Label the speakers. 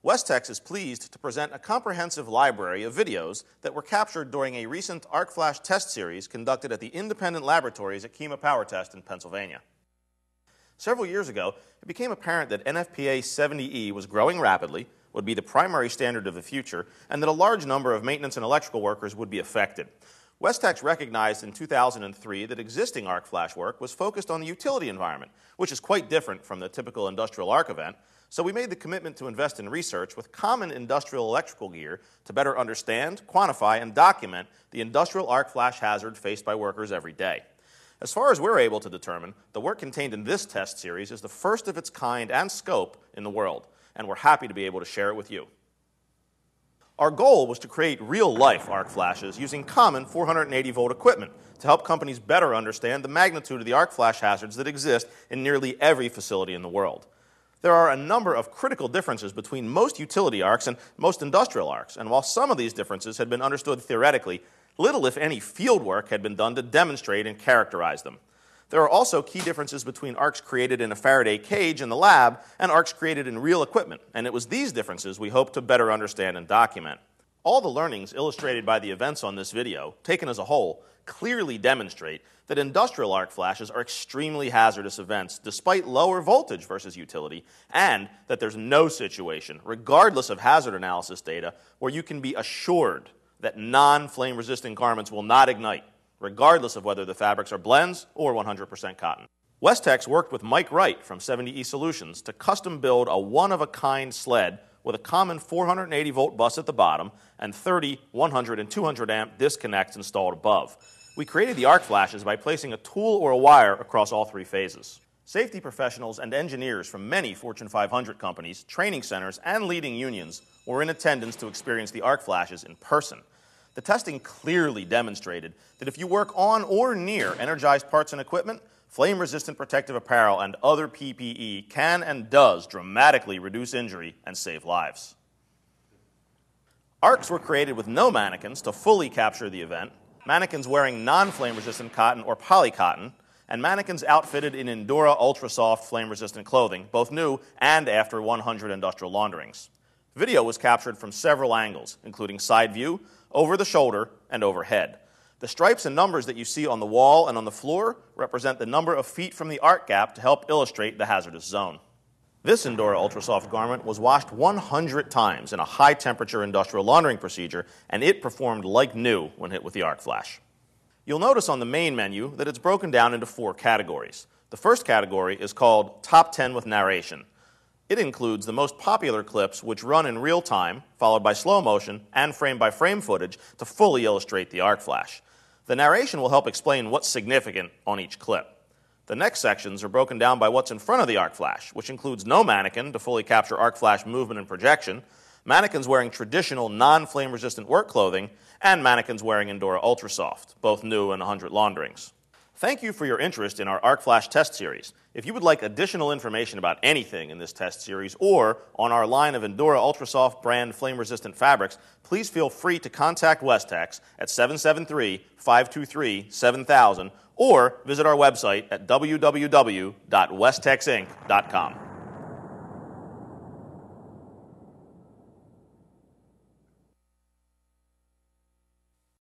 Speaker 1: Westex is pleased to present a comprehensive library of videos that were captured during a recent Arc Flash test series conducted at the independent laboratories at Kemah Power Test in Pennsylvania. Several years ago, it became apparent that NFPA 70E was growing rapidly, would be the primary standard of the future, and that a large number of maintenance and electrical workers would be affected. Westex recognized in 2003 that existing arc flash work was focused on the utility environment, which is quite different from the typical industrial arc event, so we made the commitment to invest in research with common industrial electrical gear to better understand, quantify, and document the industrial arc flash hazard faced by workers every day. As far as we're able to determine, the work contained in this test series is the first of its kind and scope in the world, and we're happy to be able to share it with you. Our goal was to create real-life arc flashes using common 480-volt equipment to help companies better understand the magnitude of the arc flash hazards that exist in nearly every facility in the world. There are a number of critical differences between most utility arcs and most industrial arcs, and while some of these differences had been understood theoretically, little, if any, field work had been done to demonstrate and characterize them. There are also key differences between arcs created in a Faraday cage in the lab and arcs created in real equipment, and it was these differences we hope to better understand and document. All the learnings illustrated by the events on this video, taken as a whole, clearly demonstrate that industrial arc flashes are extremely hazardous events despite lower voltage versus utility, and that there's no situation, regardless of hazard analysis data, where you can be assured that non-flame resistant garments will not ignite, regardless of whether the fabrics are blends or 100% cotton. Westex worked with Mike Wright from 70E Solutions to custom build a one-of-a-kind sled with a common 480-volt bus at the bottom and 30, 100, and 200 amp disconnects installed above. We created the arc flashes by placing a tool or a wire across all three phases. Safety professionals and engineers from many Fortune 500 companies, training centers, and leading unions were in attendance to experience the arc flashes in person. The testing clearly demonstrated that if you work on or near energized parts and equipment, flame-resistant protective apparel and other PPE can and does dramatically reduce injury and save lives. Arcs were created with no mannequins to fully capture the event, mannequins wearing non-flame-resistant cotton or polycotton, and mannequins outfitted in Endura ultra-soft flame-resistant clothing, both new and after 100 industrial launderings. Video was captured from several angles, including side view, over the shoulder, and overhead. The stripes and numbers that you see on the wall and on the floor represent the number of feet from the arc gap to help illustrate the hazardous zone. This Endura Ultrasoft garment was washed 100 times in a high-temperature industrial laundering procedure, and it performed like new when hit with the arc flash. You'll notice on the main menu that it's broken down into 4 categories. The first category is called Top 10 with Narration. It includes the most popular clips which run in real time, followed by slow motion and frame-by-frame footage to fully illustrate the arc flash. The narration will help explain what's significant on each clip. The next sections are broken down by what's in front of the arc flash, which includes no mannequin to fully capture arc flash movement and projection, mannequins wearing traditional non-flame resistant work clothing, and mannequins wearing Endura Ultrasoft, both new and 100 launderings. Thank you for your interest in our Arc Flash test series. If you would like additional information about anything in this test series or on our line of Endura Ultrasoft brand flame-resistant fabrics, please feel free to contact Westex at 773-523-7000 or visit our website at www.westexinc.com.